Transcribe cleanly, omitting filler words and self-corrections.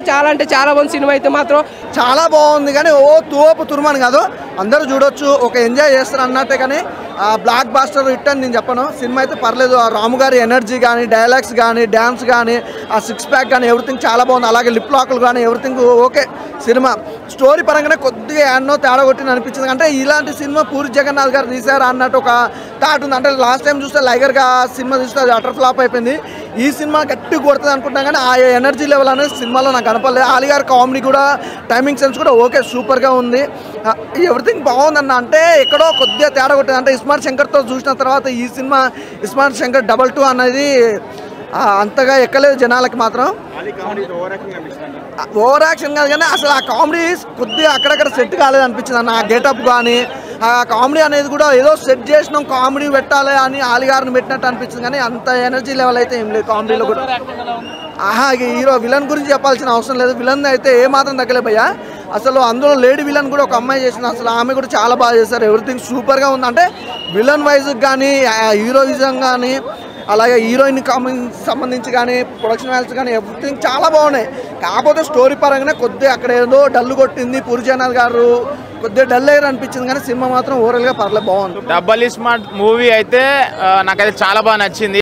చాలా అంటే చాలా బాగుంది సినిమా అయితే మాత్రం చాలా బాగుంది. కానీ ఓ తోపు తురుమని కాదు, అందరూ చూడొచ్చు, ఒక ఎంజాయ్ చేస్తారు అన్నట్టే. కానీ బ్లాక్ బాస్టర్ హిట్ అని నేను చెప్పను. సినిమా అయితే పర్లేదు. ఆ రాము గారి ఎనర్జీ కానీ, డైలాగ్స్ కానీ, డ్యాన్స్ కానీ, ఆ సిక్స్ ప్యాక్ కానీ ఎవ్రీథింగ్ చాలా బాగుంది. అలాగే లిప్ లాక్లు కానీ ఎవ్రీథింగ్ ఓకే. సినిమా స్టోరీ పరంగానే కొద్దిగా ఎన్నో తేడా కొట్టింది అనిపించింది. అంటే ఇలాంటి సినిమా పూరి జగన్నాథ్ గారు తీశారా అన్నట్టు ఒక థాట్ ఉంది. అంటే లాస్ట్ టైం చూస్తే లైగర్గా సినిమా చూస్తే అది అటర్ ఫ్లాప్ అయిపోయింది. ఈ సినిమా గట్టి కొడుతుంది అనుకుంటున్నాం, కానీ ఆ ఎనర్జీ లెవెల్ అనేది సినిమాలో నాకు కనపడలేదు. ఆలి గారి కామెడీ కూడా, టైమింగ్ సెన్స్ కూడా ఓకే, సూపర్గా ఉంది. ఎవ్రీథింగ్ బాగుందన్న. అంటే ఎక్కడో కొద్దిగా తేడా కొట్టింది. అంటే ఇస్మార్ట్ శంకర్తో చూసిన తర్వాత ఈ సినిమా ఇస్మార్ట్ శంకర్ 2 అనేది అంతగా ఎక్కలేదు జనాలకి. మాత్రం ఓవర్ యాక్షన్ కాదు, కానీ అసలు ఆ కామెడీ కొద్దిగా అక్కడక్కడ సెట్ కాలేదు అనిపించింది అన్న. ఆ గెటప్ కానీ ఆ కామెడీ అనేది కూడా ఏదో సెట్ చేసినాం, కామెడీ పెట్టాలి అని ఆలిగారిని పెట్టినట్టు అనిపించింది. కానీ అంత ఎనర్జీ లెవెల్ అయితే ఏం లేదు కామెడీలో కూడా. హీరో విలన్ గురించి చెప్పాల్సిన అవసరం లేదు. విలన్ అయితే ఏ మాత్రం తగ్గలే భయ్యా. అసలు అందులో లేడీ విలన్ కూడా ఒక అమ్మాయి చేసిన, అసలు ఆమె కూడా చాలా బాగా చేశారు. ఎవ్రీథింగ్ సూపర్గా ఉంది. అంటే విలన్ వైజ్ కానీ, హీరోయిజం కానీ, అలాగే హీరోయిన్ సంబంధించి కానీ, ప్రొడక్షన్ వాల్యూస్ కానీ ఎవ్రీథింగ్ చాలా బాగున్నాయి. కాకపోతే స్టోరీ పరంగానే కొద్దిగా అక్కడ ఏదో డల్ కొట్టింది. పూరి జగన్నాథ్ గారు కొద్దిగా డల్ అయ్యారు అనిపించింది. కానీ సినిమా మాత్రం ఓవరాల్గా పర్లేదు, బాగుంది. డబల్ స్మార్ట్ మూవీ అయితే నాకైతే చాలా బాగా నచ్చింది.